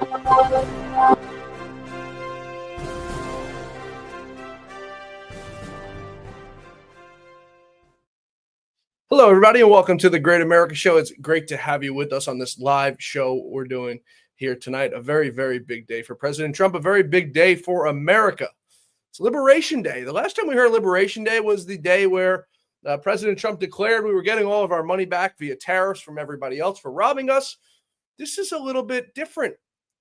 Hello, everybody, and welcome to the Great America Show. It's great to have you with us on this live show we're doing here tonight. A very, very big day for President Trump, a very big day for America. It's Liberation Day. The last time we heard Liberation Day was the day where President Trump declared we were getting all of our money back via tariffs from everybody else for robbing us. This is a little bit different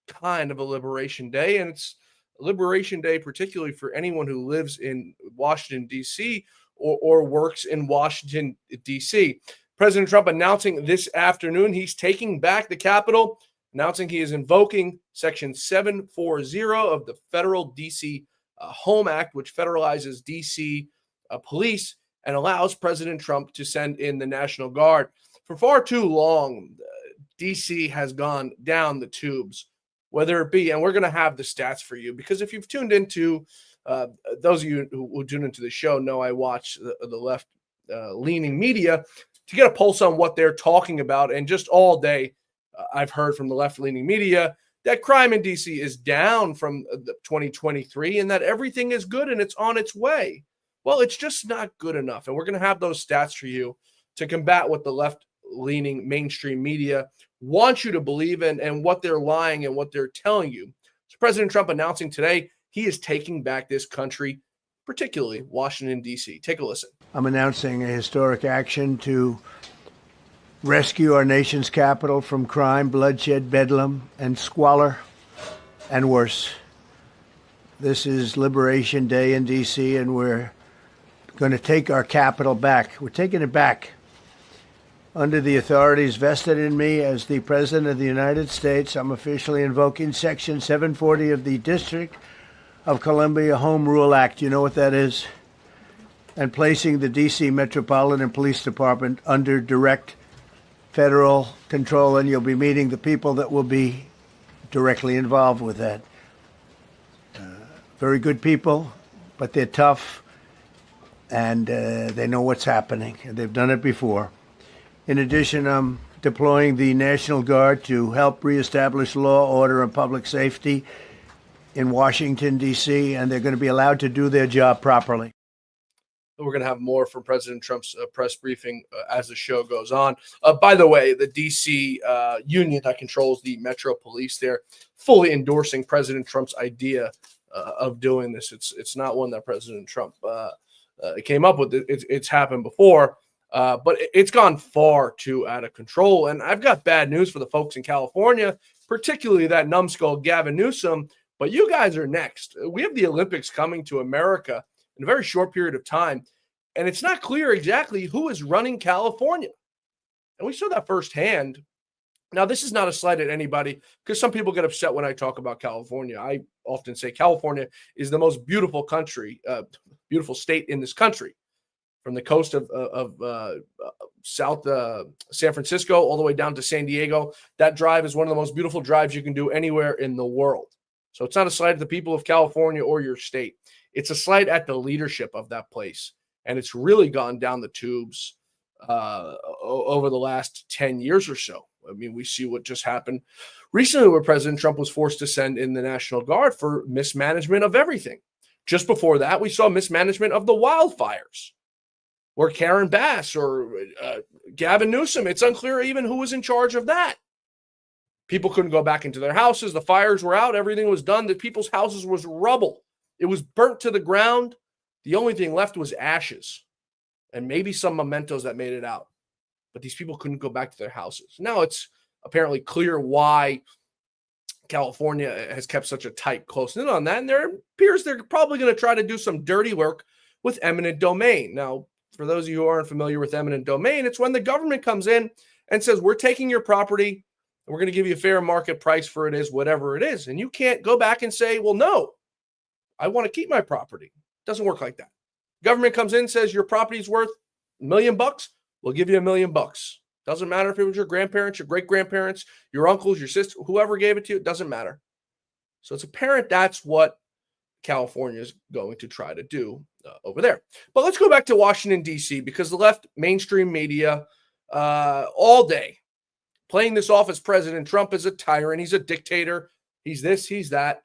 kind of a Liberation Day, and it's Liberation Day particularly for anyone who lives in Washington, D.C., or works in Washington, D.C. President Trump announcing this afternoon he's taking back the Capitol, announcing he is invoking Section 740 of the federal D.C. Home Act, which federalizes D.C. police and allows President Trump to send in the National Guard. For far too long, D.C. has gone down the tubes, whether it be, and we're going to have the stats for you, because if you've tuned into those of you who tune into the show know I watch the left-leaning media to get a pulse on what they're talking about. And just all day, I've heard from the left-leaning media that crime in D.C. is down from 2023 and that everything is good and it's on its way. Well, it's just not good enough. And we're going to have those stats for you to combat what the left-leaning mainstream media wants you to believe in and what they're lying and what they're telling you. So President Trump announcing today he is taking back this country, particularly Washington, D.C. Take a listen. I'm announcing a historic action to rescue our nation's capital from crime, bloodshed, bedlam, and squalor, and worse. This is Liberation Day in D.C., and we're going to take our capital back. We're taking it back. Under the authorities vested in me as the President of the United States, I'm officially invoking Section 740 of the District of Columbia Home Rule Act. You know what that is? And placing the D.C. Metropolitan Police Department under direct federal control, and you'll be meeting the people that will be directly involved with that. Very good people, but they're tough, and they know what's happening, and they've done it before. In addition, I'm deploying the National Guard to help reestablish law, order, and public safety in Washington, D.C., and they're going to be allowed to do their job properly. We're going to have more from President Trump's press briefing as the show goes on. By the way, the D.C. union that controls the Metro Police there fully endorsing President Trump's idea of doing this. It's not one that President Trump came up with. It's happened before, but it's gone far too out of control. And I've got bad news for the folks in California, particularly that numbskull Gavin Newsom. But you guys are next. We have the Olympics coming to America in a very short period of time, and it's not clear exactly who is running California. And we saw that firsthand. Now, this is not a slight at anybody, because some people get upset when I talk about California. I often say California is the most beautiful beautiful state in this country. From the coast of South San Francisco all the way down to San Diego, that drive is one of the most beautiful drives you can do anywhere in the world. So it's not a slight at the people of California or your state. It's a slight at the leadership of that place. And it's really gone down the tubes over the last 10 years or so. I mean, we see what just happened recently where President Trump was forced to send in the National Guard for mismanagement of everything. Just before that, we saw mismanagement of the wildfires, or Karen Bass or Gavin Newsom. It's unclear even who was in charge of that. People couldn't go back into their houses. The fires were out. Everything was done. The people's houses was rubble. It was burnt to the ground. The only thing left was ashes and maybe some mementos that made it out. But these people couldn't go back to their houses. Now it's apparently clear why California has kept such a tight, close knit on that. And there appears they're probably going to try to do some dirty work with eminent domain. Now, for those of you who aren't familiar with eminent domain, it's when the government comes in and says, we're taking your property, and we're going to give you a fair market price for it is, whatever it is. And you can't go back and say, well, no, I want to keep my property. It doesn't work like that. Government comes in and says your property's worth $1 million. We'll give you $1 million. Doesn't matter if it was your grandparents, your great-grandparents, your uncles, your sister, whoever gave it to you. It doesn't matter. So it's apparent that's what California is going to try to do over there. But let's go back to Washington, D.C., because the left mainstream media all day playing this off as President Trump is a tyrant. He's a dictator. He's this, he's that.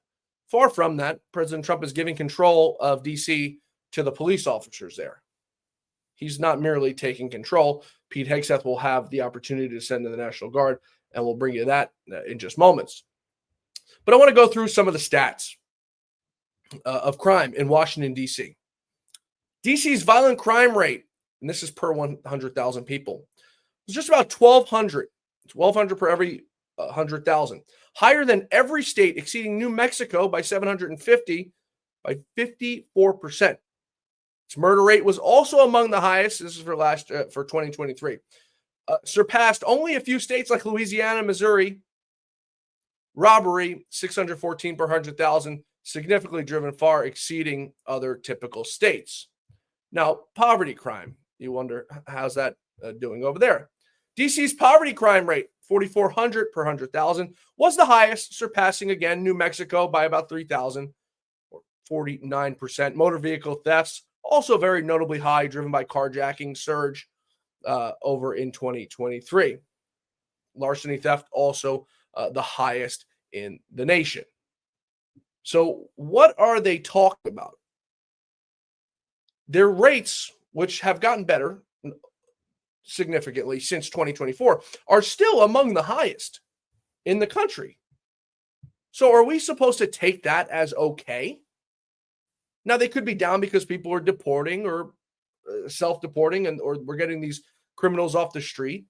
Far from that, President Trump is giving control of D.C. to the police officers there. He's not merely taking control. Pete Hegseth will have the opportunity to send in the National Guard, and we'll bring you that in just moments. But I want to go through some of the stats of crime in Washington, D.C. D.C.'s violent crime rate, and this is per 100,000 people, was just about 1,200 per every 100,000. Higher than every state, exceeding New Mexico by 750 by 54%. Its murder rate was also among the highest. This is for for 2023. Surpassed only a few states like Louisiana, Missouri. Robbery, 614 per 100,000, significantly driven, far exceeding other typical states. Now, poverty crime. You wonder, how's that doing over there? DC's poverty crime rate, 4,400 per 100,000, was the highest, surpassing again New Mexico by about 3,000, or 49%. Motor vehicle thefts, also very notably high, driven by carjacking surge over in 2023. Larceny theft, also the highest in the nation. So what are they talking about? Their rates, which have gotten better significantly since 2024, are still among the highest in the country. So are we supposed to take that as okay? Now, they could be down because people are deporting or self-deporting, or we're getting these criminals off the street,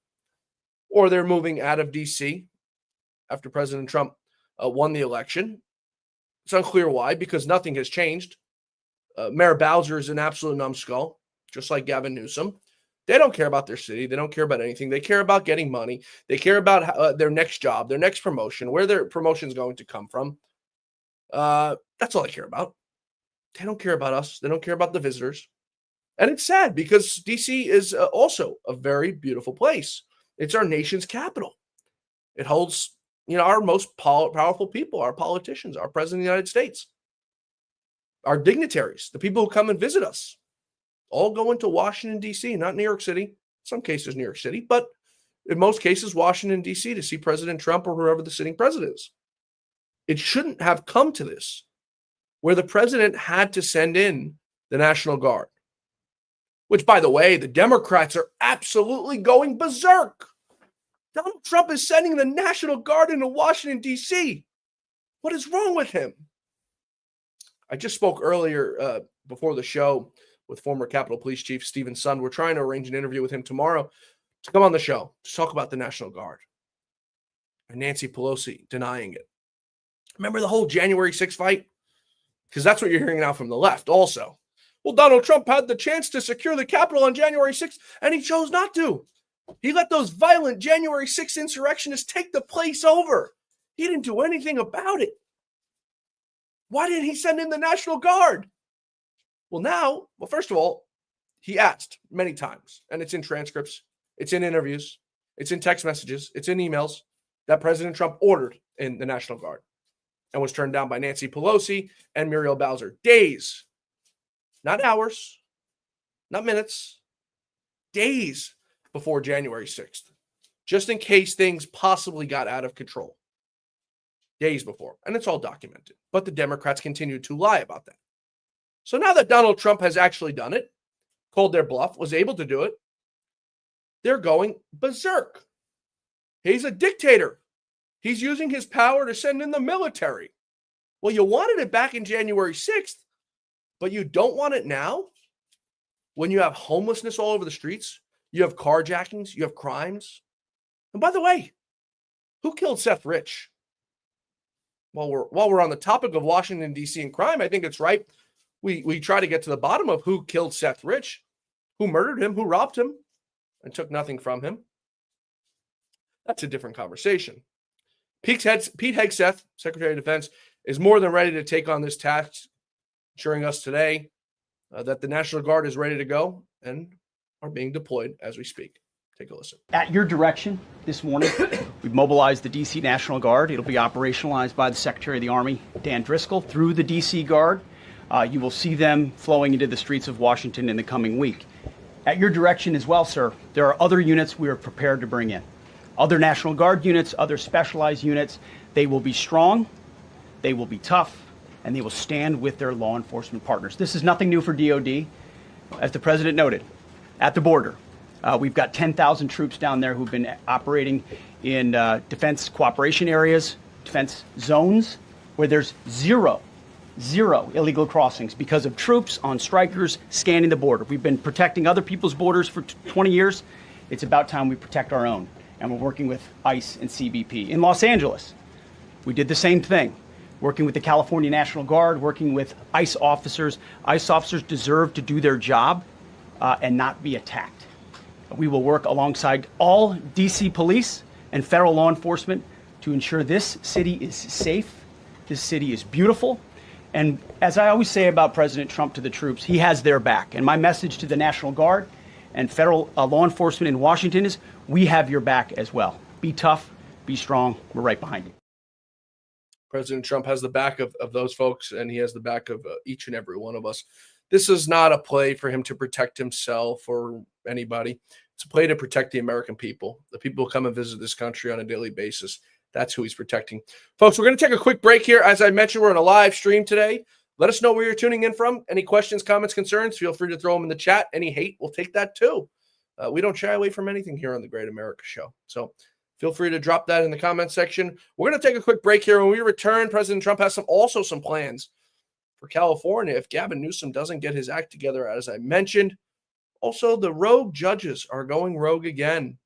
or they're moving out of D.C. after President Trump won the election. It's unclear why, because nothing has changed. Mayor Bowser is an absolute numbskull, just like Gavin Newsom. They don't care about their city. They don't care about anything. They care about getting money. They care about their next job, their next promotion, where their promotion is going to come from. That's all they care about. They don't care about us. They don't care about the visitors. And it's sad because D.C. is also a very beautiful place. It's our nation's capital. It holds, our most powerful people, our politicians, our president of the United States, our dignitaries, the people who come and visit us, all go into Washington, D.C., not New York City. In some cases, New York City, but in most cases, Washington, D.C., to see President Trump or whoever the sitting president is. It shouldn't have come to this, where the president had to send in the National Guard, which, by the way, the Democrats are absolutely going berserk. Donald Trump is sending the National Guard into Washington, D.C. What is wrong with him? I just spoke earlier before the show with former Capitol Police Chief Stephen Sund. We're trying to arrange an interview with him tomorrow to come on the show to talk about the National Guard and Nancy Pelosi denying it. Remember the whole January 6th fight? Because that's what you're hearing now from the left also. Well, Donald Trump had the chance to secure the Capitol on January 6th, and he chose not to. He let those violent January 6th insurrectionists take the place over. He didn't do anything about it. Why didn't he send in the National Guard? Well, first of all, he asked many times, and it's in transcripts, it's in interviews, it's in text messages, it's in emails, that President Trump ordered in the National Guard and was turned down by Nancy Pelosi and Muriel Bowser. Days, not hours, not minutes, days before January 6th, just in case things possibly got out of control. Days before, and it's all documented. But the Democrats continue to lie about that. So now that Donald Trump has actually done it, called their bluff, was able to do it, they're going berserk. He's a dictator. He's using his power to send in the military. Well, you wanted it back in January 6th, but you don't want it now? When you have homelessness all over the streets, you have carjackings, you have crimes. And by the way, who killed Seth Rich? While we're on the topic of Washington, D.C. and crime, I think it's right we try to get to the bottom of who killed Seth Rich, who murdered him, who robbed him, and took nothing from him. That's a different conversation. Pete Hegseth, Secretary of Defense, is more than ready to take on this task, assuring us today that the National Guard is ready to go and are being deployed as we speak. Take a listen. At your direction this morning, we've mobilized the D.C. National Guard. It'll be operationalized by the Secretary of the Army, Dan Driscoll, through the D.C. Guard. You will see them flowing into the streets of Washington in the coming week. At your direction as well, sir, there are other units we are prepared to bring in. Other National Guard units, other specialized units. They will be strong. They will be tough, and they will stand with their law enforcement partners. This is nothing new for DOD. As the president noted, at the border, we've got 10,000 troops down there who've been operating in defense cooperation areas, defense zones, where there's zero illegal crossings because of troops on strikers scanning the border. We've been protecting other people's borders for 20 years. It's about time we protect our own, and we're working with ICE and CBP. In Los Angeles, we did the same thing, working with the California National Guard, working with ICE officers. ICE officers deserve to do their job and not be attacked. We will work alongside all DC police and federal law enforcement to ensure this city is safe, this city is beautiful. And as I always say about President Trump to the troops, he has their back. And my message to the National Guard and federal law enforcement in Washington is, we have your back as well. Be tough, be strong, we're right behind you. President Trump has the back of those folks, and he has the back of each and every one of us. This is not a play for him to protect himself or anybody. It's a play to protect the American people, the people who come and visit this country on a daily basis. That's who he's protecting. Folks, we're going to take a quick break here. As I mentioned, we're on a live stream today. Let us know where you're tuning in from. Any questions, comments, concerns, feel free to throw them in the chat. Any hate, we'll take that too. We don't shy away from anything here on the Great America Show. So feel free to drop that in the comment section. We're going to take a quick break here. When we return, President Trump has also some plans for California if Gavin Newsom doesn't get his act together, as I mentioned. Also, the rogue judges are going rogue again.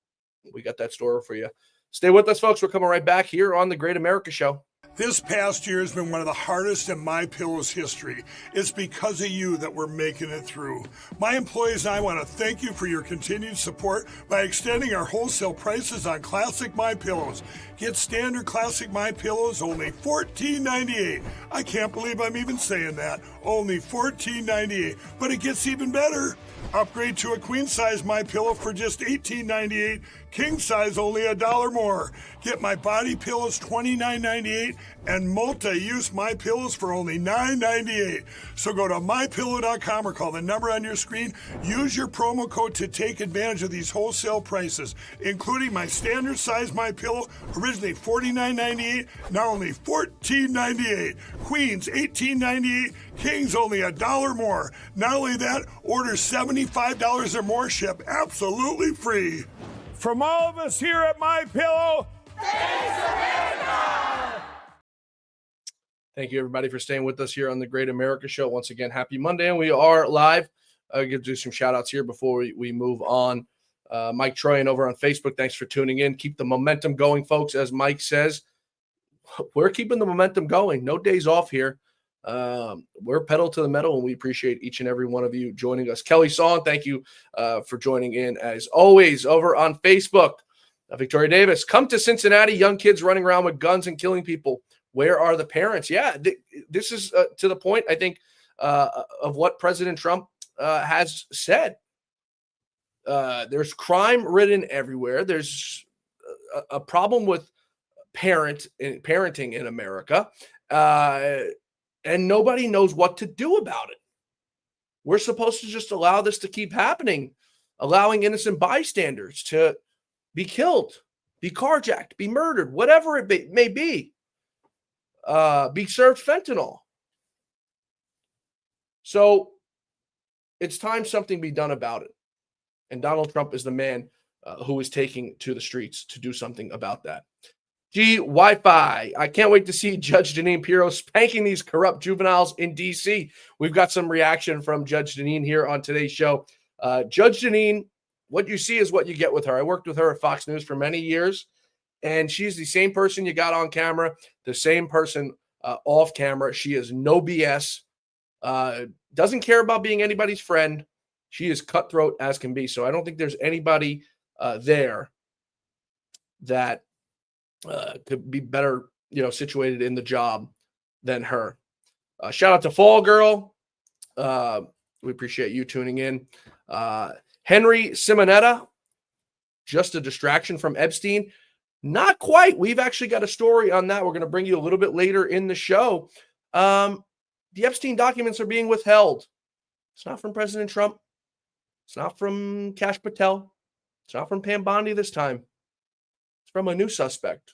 We got that story for you. Stay with us, folks. We're coming right back here on the Great America Show. This past year has been one of the hardest in MyPillow's history. It's because of you that we're making it through. My employees and I want to thank you for your continued support by extending our wholesale prices on classic MyPillows. Get standard classic MyPillows only $14.98. I can't believe I'm even saying that. Only $14.98. But it gets even better. Upgrade to a queen size MyPillow for just $18.98. King size only $1 more. Get my body pillows $29.98 and multi-use MyPillows for only $9.98. So go to mypillow.com or call the number on your screen. Use your promo code to take advantage of these wholesale prices, including my standard size MyPillow, originally $49.98, now only $14.98. Queens $18.98. Kings only $1 more. Not only that, order $75 or more, ship absolutely free. From all of us here at MyPillow, thanks America! Thank you, everybody, for staying with us here on the Great America Show. Once again, happy Monday, and we are live. I'll do some shout-outs here before we move on. Mike Troyan over on Facebook, thanks for tuning in. Keep the momentum going, folks. As Mike says, we're keeping the momentum going. No days off here. We're pedal to the metal, and we appreciate each and every one of you joining us. Kelly Song, thank you for joining in as always over on Facebook. Victoria Davis, come to Cincinnati, young kids running around with guns and killing people. Where are the parents? Yeah, this is to the point, I think, of what President Trump has said. There's crime ridden everywhere. There's a problem with parenting in America. And nobody knows what to do about it. We're supposed to just allow this to keep happening, allowing innocent bystanders to be killed, be carjacked, be murdered, whatever it may be served fentanyl. So it's time something be done about it. And Donald Trump is the man who is taking to the streets to do something about that. Wi-Fi. I can't wait to see Judge Jeanine Pirro spanking these corrupt juveniles in D.C. We've got some reaction from Judge Jeanine here on today's show. Judge Jeanine, what you see is what you get with her. I worked with her at Fox News for many years, and she's the same person you got on camera, the same person off camera. She is no BS, doesn't care about being anybody's friend. She is cutthroat as can be. So I don't think there's anybody there that could be better, situated in the job than her. Shout out to Fall Girl. We appreciate you tuning in. Henry Simonetta, just a distraction from Epstein. Not quite. We've actually got a story on that. We're going to bring you a little bit later in the show. The Epstein documents are being withheld. It's not from President Trump. It's not from Kash Patel. It's not from Pam Bondi this time. It's from a new suspect.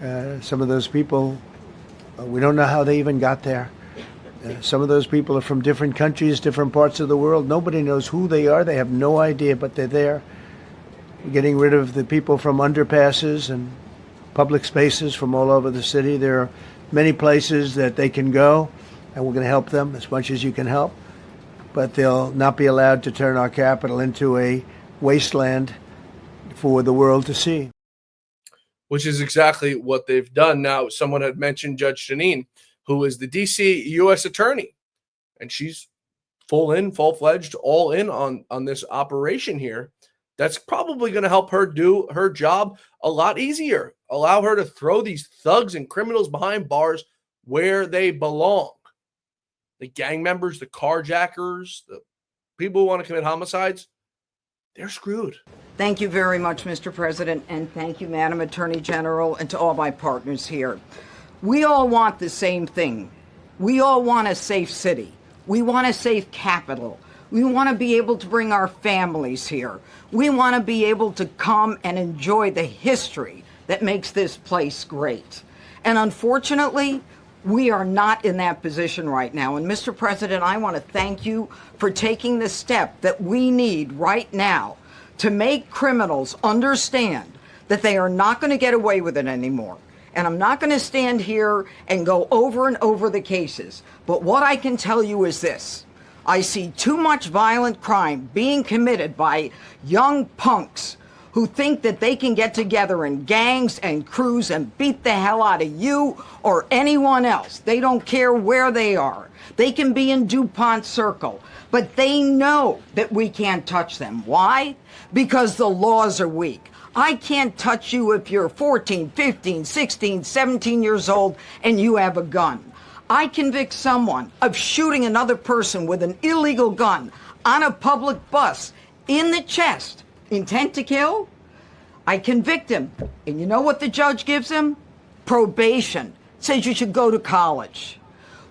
Some of those people, we don't know how they even got there. Some of those people are from different countries, different parts of the world. Nobody knows who they are. They have no idea, but they're there. We're getting rid of the people from underpasses and public spaces from all over the city. There are many places that they can go, and we're going to help them as much as you can help. But they'll not be allowed to turn our capital into a wasteland for the world to see. Which is exactly what they've done. Now, someone had mentioned Judge Janine, who is the D.C. U.S. Attorney, and she's full-fledged, all in on this operation here. That's probably going to help her do her job a lot easier, allow her to throw these thugs and criminals behind bars where they belong. The gang members, the carjackers, the people who want to commit homicides, they're screwed. Thank you very much, Mr. President, and thank you, Madam Attorney General, and to all my partners here. We all want the same thing. We all want a safe city. We want a safe capital. We want to be able to bring our families here. We want to be able to come and enjoy the history that makes this place great. And unfortunately, we are not in that position right now. And Mr. President, I want to thank you for taking the step that we need right now to make criminals understand that they are not going to get away with it anymore. And I'm not going to stand here and go over and over the cases. But what I can tell you is this. I see too much violent crime being committed by young punks who think that they can get together in gangs and crews and beat the hell out of you or anyone else. They don't care where they are. They can be in DuPont Circle, but they know that we can't touch them. Why? Because the laws are weak. I can't touch you if you're 14, 15, 16, 17 years old and you have a gun. I convict someone of shooting another person with an illegal gun on a public bus in the chest. Intent to kill? I convict him. And you know what the judge gives him? Probation. Says you should go to college.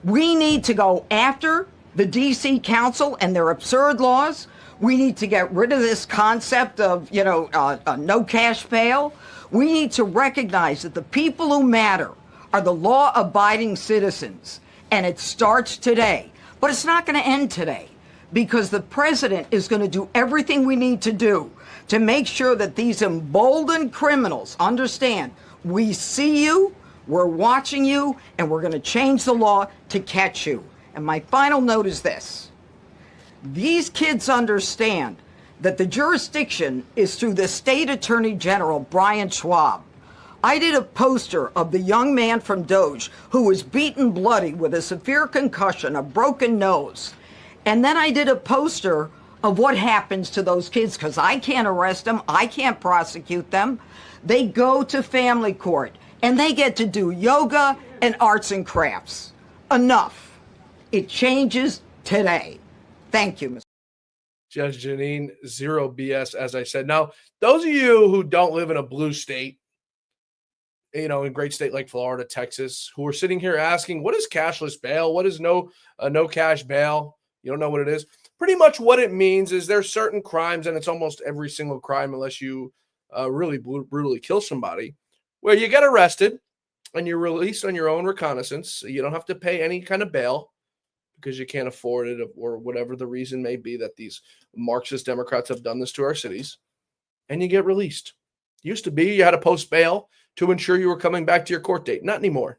We need to go after the D.C. Council and their absurd laws. We need to get rid of this concept of, no cash bail. We need to recognize that the people who matter are the law-abiding citizens. And it starts today. But it's not going to end today, because the president is going to do everything we need to do to make sure that these emboldened criminals understand we see you, we're watching you, and we're going to change the law to catch you. And my final note is this. These kids understand that the jurisdiction is through the state attorney general, Brian Schwab. I did a poster of the young man from Doge who was beaten bloody with a severe concussion, a broken nose. And then I did a poster of what happens to those kids, because I can't arrest them, I can't prosecute them. They go to family court and they get to do yoga and arts and crafts. Enough. It changes today. Thank you, Mr. Judge Janine, zero BS, as I said. Now, those of you who don't live in a blue state, in a great state like Florida, Texas, who are sitting here asking, what is cashless bail? What is no cash bail? You don't know what it is? Pretty much what it means is there's certain crimes, and it's almost every single crime unless you really brutally kill somebody, where you get arrested and you're released on your own recognizance. You don't have to pay any kind of bail because you can't afford it, or whatever the reason may be that these Marxist Democrats have done this to our cities, and you get released. Used to be you had to post bail to ensure you were coming back to your court date. Not anymore.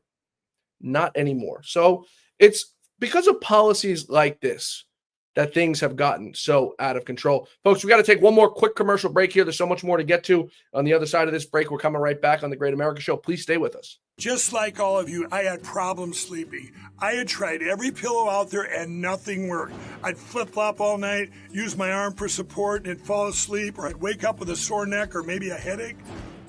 Not anymore. So it's because of policies like this that things have gotten so out of control. Folks, we got to take one more quick commercial break here. There's so much more to get to on the other side of this break. We're coming right back on the Great America Show. Please stay with us. Just like all of you, I had problems sleeping. I had tried every pillow out there and nothing worked. I'd flip-flop all night, use my arm for support, and fall asleep, or I'd wake up with a sore neck or maybe a headache.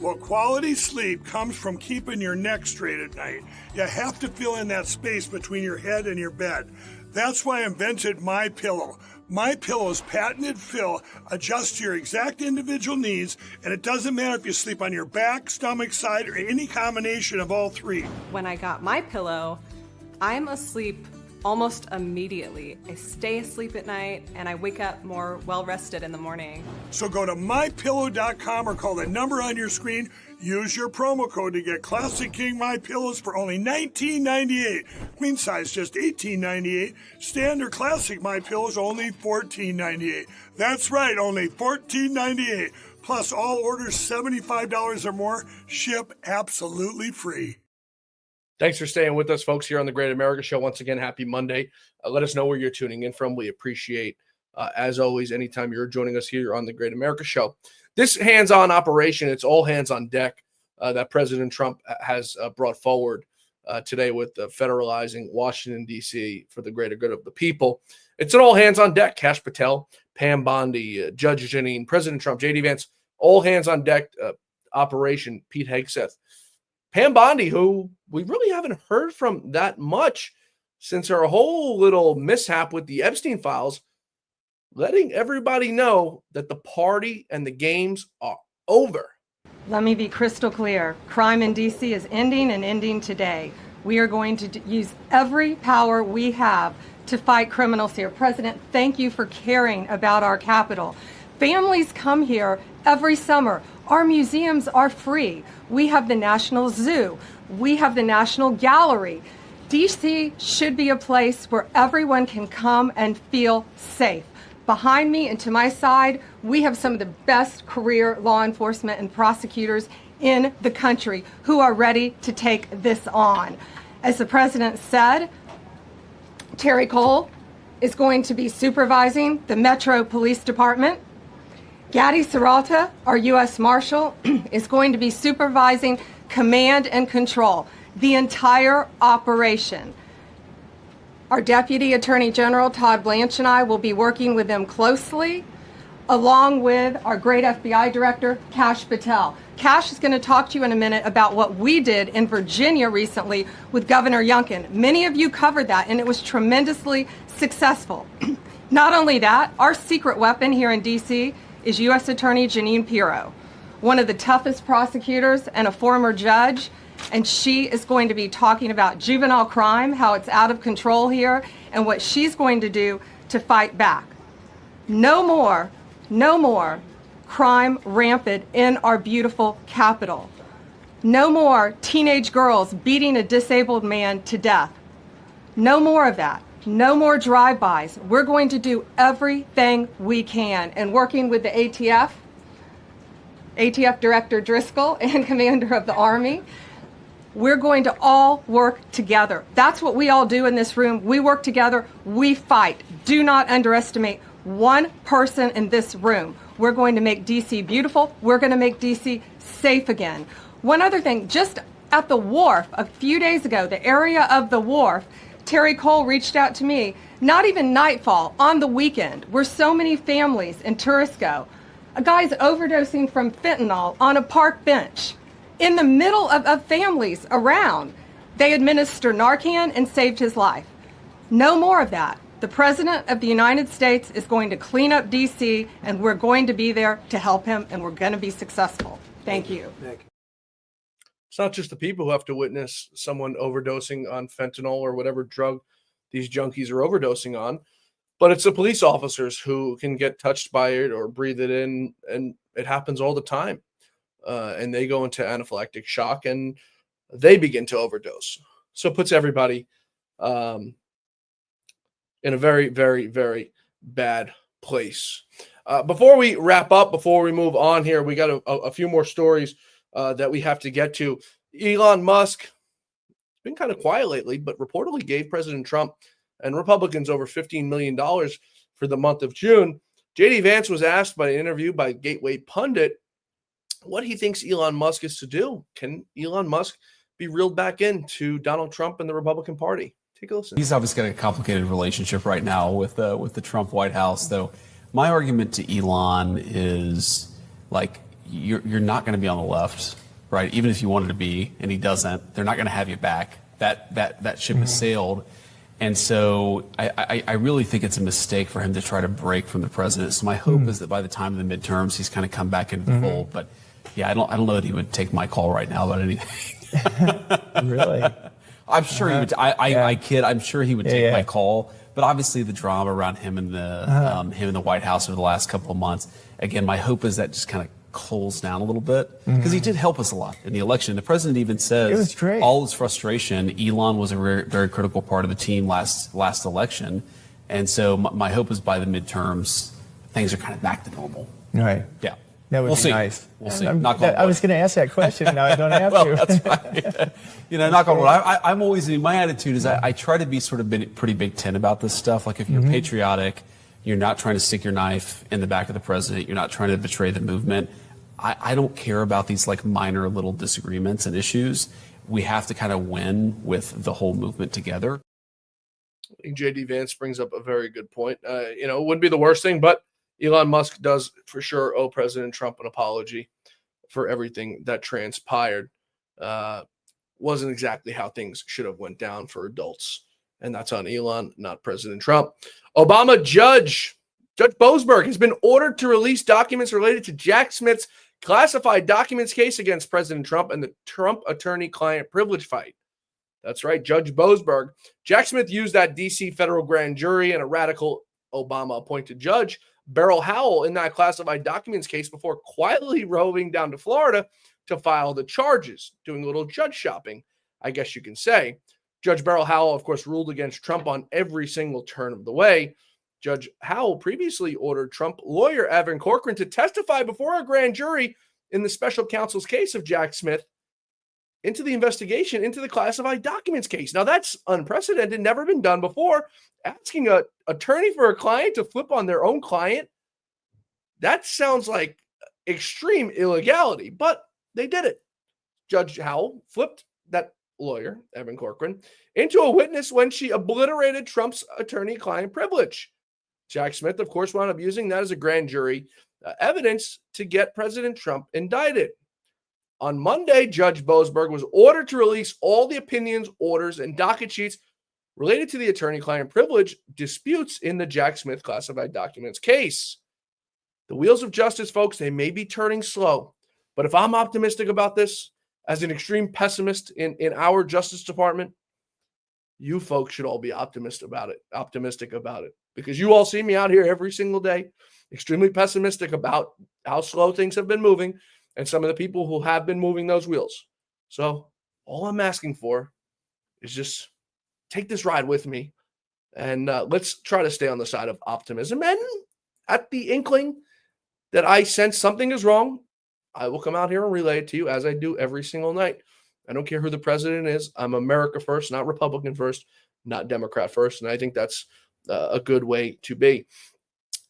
Well, quality sleep comes from keeping your neck straight at night. You have to fill in that space between your head and your bed. That's why I invented MyPillow. MyPillow's patented fill adjusts to your exact individual needs, and it doesn't matter if you sleep on your back, stomach, side, or any combination of all three. When I got MyPillow, I'm asleep almost immediately. I stay asleep at night, and I wake up more well-rested in the morning. So go to MyPillow.com or call the number on your screen. Use your promo code to get Classic King My Pillows for only $19.98. Queen size just $18.98. Standard Classic My Pillows only $14.98. That's right, only $14.98. Plus all orders $75 or more ship absolutely free. Thanks for staying with us, folks, here on the Great America Show. Once again, happy Monday. Let us know where you're tuning in from. We appreciate, as always, anytime you're joining us here on the Great America Show. This hands-on operation, it's all hands on deck that President Trump has brought forward today with federalizing Washington, D.C. for the greater good of the people. It's an all hands on deck. Kash Patel, Pam Bondi, Judge Janine, President Trump, J.D. Vance, all hands on deck operation. Pete Hegseth. Pam Bondi, who we really haven't heard from that much since her whole little mishap with the Epstein files, letting everybody know that the party and the games are over. Let me be crystal clear. Crime in D.C. is ending and ending today. We are going to use every power we have to fight criminals here. President, thank you for caring about our capital. Families come here every summer. Our museums are free. We have the National Zoo. We have the National Gallery. D.C. should be a place where everyone can come and feel safe. Behind me and to my side, we have some of the best career law enforcement and prosecutors in the country who are ready to take this on. As the president said, Terry Cole is going to be supervising the Metro Police Department. Gaddy Serralta, our U.S. Marshal, is going to be supervising command and control, the entire operation. Our Deputy Attorney General, Todd Blanche, and I will be working with them closely, along with our great FBI Director, Kash Patel. Kash is going to talk to you in a minute about what we did in Virginia recently with Governor Youngkin. Many of you covered that, and it was tremendously successful. Not only that, our secret weapon here in D.C. is U.S. Attorney Jeanine Pirro, one of the toughest prosecutors and a former judge. And she is going to be talking about juvenile crime, how it's out of control here, and what she's going to do to fight back. No more crime rampant in our beautiful capital. No more teenage girls beating a disabled man to death. No more of that. No more drive-bys. We're going to do everything we can. And working with the ATF Director Driscoll and Commander of the Army, we're going to all work together. That's what we all do in this room. We work together. We fight. Do not underestimate one person in this room. We're going to make D.C. beautiful. We're going to make D.C. safe again. One other thing, just at the wharf a few days ago, the area of the wharf, Terry Cole reached out to me, not even nightfall, on the weekend, where so many families and tourists go. A guy's overdosing from fentanyl on a park bench. In the middle of families around, they administer Narcan and saved his life. No more of that. The President of the United States is going to clean up D.C., and we're going to be there to help him, and we're going to be successful. Thank you. It's not just the people who have to witness someone overdosing on fentanyl or whatever drug these junkies are overdosing on, but it's the police officers who can get touched by it or breathe it in, and it happens all the time. And they go into anaphylactic shock and they begin to overdose. So it puts everybody in a very, very, very bad place. Before we wrap up, before we move on here, we got a few more stories that we have to get to. Elon Musk has been kind of quiet lately, but reportedly gave President Trump and Republicans over $15 million for the month of June. J.D. Vance was asked by an interview by Gateway Pundit what he thinks Elon Musk is to do. Can Elon Musk be reeled back into Donald Trump and the Republican Party? Take a listen. He's obviously got a complicated relationship right now with the Trump White House, though. My argument to Elon is, like, you're not going to be on the left, right? Even if you wanted to be, and he doesn't, they're not going to have you back. That ship has sailed. And so I really think it's a mistake for him to try to break from the president. So my hope is that by the time of the midterms, he's kind of come back into the fold. But yeah, I don't know that he would take my call right now about anything. Really? I'm sure he would. I kid. I'm sure he would take my call. But obviously, the drama around him and the White House over the last couple of months. Again, my hope is that just kind of cools down a little bit, because he did help us a lot in the election. The president even says It was great. all his frustration, Elon was a very, very critical part of the team last election. And so my hope is by the midterms, things are kind of back to normal. Right. Yeah. That would We'll be see. nice. We'll see. I'm- Knock on I was wood. going to ask that question. Now I don't have Well, to. that's right. Knock on wood. I'm always, my attitude is I try to be sort of pretty Big Ten about this stuff. Like if you're patriotic, you're not trying to stick your knife in the back of the president. You're not trying to betray the movement. I don't care about these like minor little disagreements and issues. We have to kind of win with the whole movement together. I think JD Vance brings up a very good point. It wouldn't be the worst thing, but Elon Musk does for sure owe President Trump an apology for everything that transpired. Wasn't exactly how things should have went down for adults. And that's on Elon, not President Trump. Obama Judge Boasberg has been ordered to release documents related to Jack Smith's classified documents case against President Trump and the Trump attorney-client privilege fight. That's right, Judge Boasberg. Jack Smith used that D.C. federal grand jury and a radical Obama-appointed judge, Beryl Howell, in that classified documents case before quietly roving down to Florida to file the charges, doing a little judge shopping, I guess you can say. Judge Beryl Howell, of course, ruled against Trump on every single turn of the way. Judge Howell previously ordered Trump lawyer Evan Corcoran to testify before a grand jury in the special counsel's case of Jack Smith into the investigation into the classified documents case. Now, that's unprecedented, never been done before. Asking an attorney for a client to flip on their own client, that sounds like extreme illegality, but they did it. Judge Howell flipped that lawyer, Evan Corcoran, into a witness when she obliterated Trump's attorney-client privilege. Jack Smith, of course, wound up using that as a grand jury evidence to get President Trump indicted. On Monday, Judge Boasberg was ordered to release all the opinions, orders, and docket sheets related to the attorney-client privilege disputes in the Jack Smith classified documents case. The wheels of justice, folks, they may be turning slow, but if I'm optimistic about this, as an extreme pessimist in our Justice Department, you folks should all be optimistic about it, because you all see me out here every single day, extremely pessimistic about how slow things have been moving and some of the people who have been moving those wheels. So all I'm asking for is just take this ride with me, and let's try to stay on the side of optimism. And at the inkling that I sense something is wrong, I will come out here and relay it to you, as I do every single night. I don't care who the president is. I'm America first, not Republican first, not Democrat first. And I think that's a good way to be.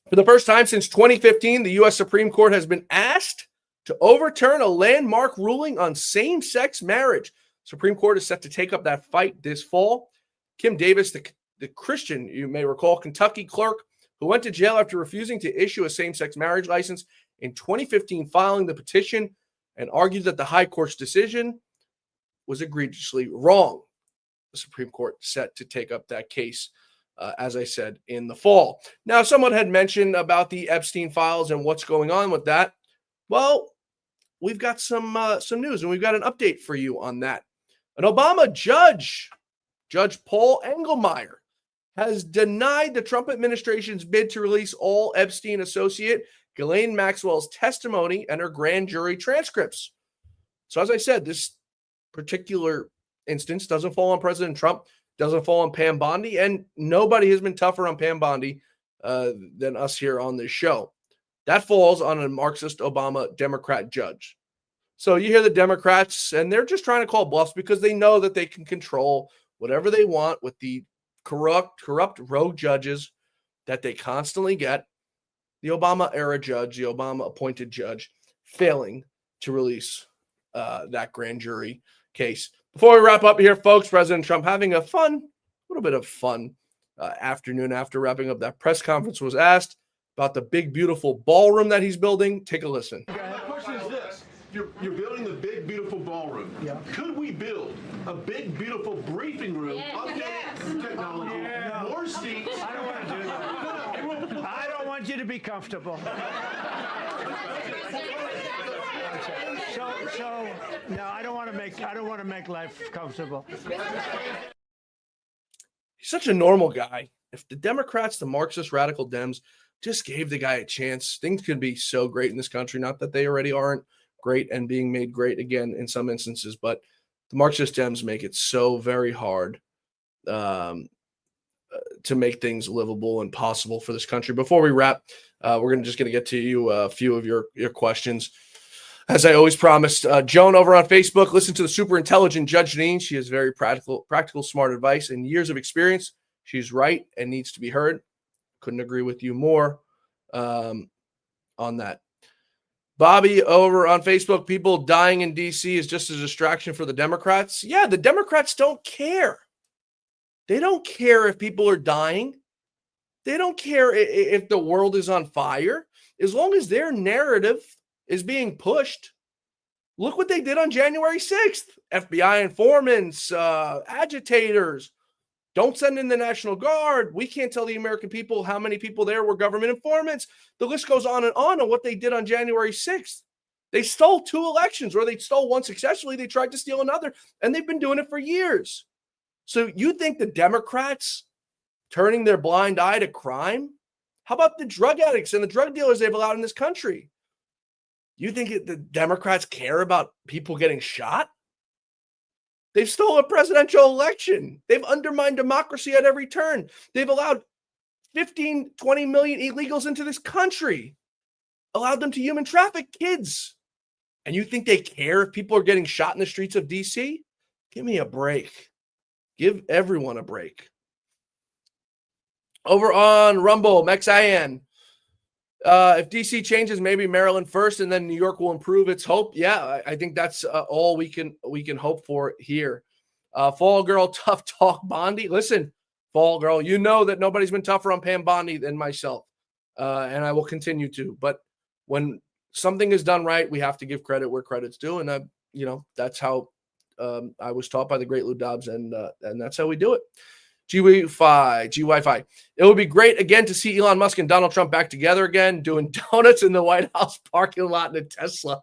For the first time since 2015, the U.S. Supreme Court has been asked to overturn a landmark ruling on same-sex marriage. Supreme Court is set to take up that fight this fall. Kim Davis, the Christian, you may recall, Kentucky clerk who went to jail after refusing to issue a same-sex marriage license in 2015, filing the petition and argued that the high court's decision was egregiously wrong. The Supreme Court set to take up that case, as I said, in the fall. Now, someone had mentioned about the Epstein files and what's going on with that. Well, we've got some news, and we've got an update for you on that. An Obama judge, Judge Paul Engelmeyer, has denied the Trump administration's bid to release all Epstein associate Ghislaine Maxwell's testimony and her grand jury transcripts. So as I said, this particular instance doesn't fall on President Trump, doesn't fall on Pam Bondi, and nobody has been tougher on Pam Bondi than us here on this show. That falls on a Marxist Obama Democrat judge. So you hear the Democrats, and they're just trying to call bluffs because they know that they can control whatever they want with the corrupt rogue judges that they constantly get. The Obama-era judge, the Obama-appointed judge, failing to release that grand jury case. Before we wrap up here, folks, President Trump having a little bit of fun afternoon after wrapping up that press conference, was asked about the big, beautiful ballroom that he's building. Take a listen. The question is this. You're building the big, beautiful ballroom. Yeah. Could we build a big, beautiful briefing room? Updated technology, more seats. I don't want to do that. I don't want you to be comfortable. So no, I don't want to make life comfortable. He's such a normal guy. If the Democrats, the Marxist radical Dems, just gave the guy a chance. Things could be so great in this country. Not that they already aren't great and being made great again in some instances, but the Marxist Dems make it so very hard to make things livable and possible for this country. Before we wrap, we're just going to get to you a few of your questions. As I always promised, Joan over on Facebook, listen to the super intelligent Judge Janine. She has very practical, smart advice and years of experience. She's right and needs to be heard. Couldn't agree with you more on that. Bobby over on Facebook, people dying in D.C. is just a distraction for the Democrats. Yeah, the Democrats don't care. They don't care if people are dying. They don't care if the world is on fire. As long as their narrative is being pushed. Look what they did on January 6th. FBI informants, agitators. Don't send in the National Guard. We can't tell the American people how many people there were government informants. The list goes on what they did on January 6th. They stole 2 elections, or they stole one successfully. They tried to steal another, and they've been doing it for years. So you think the Democrats turning their blind eye to crime? How about the drug addicts and the drug dealers they've allowed in this country? You think the Democrats care about people getting shot? They've stolen a presidential election. They've undermined democracy at every turn. They've allowed 15, 20 million illegals into this country, allowed them to human traffic kids. And you think they care if people are getting shot in the streets of D.C.? Give me a break. Give everyone a break. Over on Rumble, Mexian. If D.C. changes, maybe Maryland first, and then New York will improve its hope. Yeah, I think that's all we can hope for here. Fall Girl, tough talk, Bondi. Listen, Fall Girl, you know that nobody's been tougher on Pam Bondi than myself, and I will continue to. But when something is done right, we have to give credit where credit's due, and that's how I was taught by the great Lou Dobbs, and that's how we do it. GY-Fi. It would be great again to see Elon Musk and Donald Trump back together again, doing donuts in the White House parking lot in a Tesla.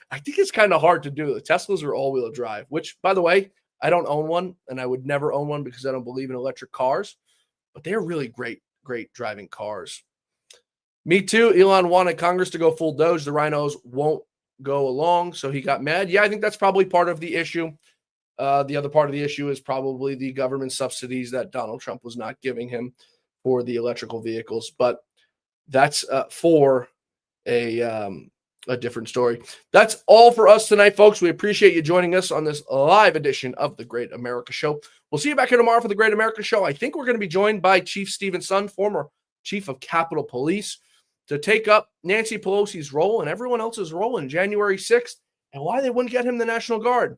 I think it's kind of hard to do. The Teslas are all-wheel drive, which, by the way, I don't own one, and I would never own one because I don't believe in electric cars. But they're really great driving cars. Me too. Elon wanted Congress to go full Doge. The rhinos won't go along, so he got mad. Yeah, I think that's probably part of the issue. The other part of the issue is probably the government subsidies that Donald Trump was not giving him for the electrical vehicles. But that's for a different story. That's all for us tonight, folks. We appreciate you joining us on this live edition of the Great America Show. We'll see you back here tomorrow for the Great America Show. I think we're going to be joined by Chief Stephen Sun, former Chief of Capitol Police, to take up Nancy Pelosi's role and everyone else's role in January 6th and why they wouldn't get him the National Guard.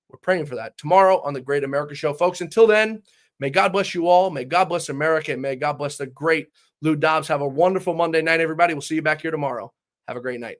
We're praying for that tomorrow on the Great America Show. Folks, until then, may God bless you all. May God bless America. And may God bless the great Lou Dobbs. Have a wonderful Monday night, everybody. We'll see you back here tomorrow. Have a great night.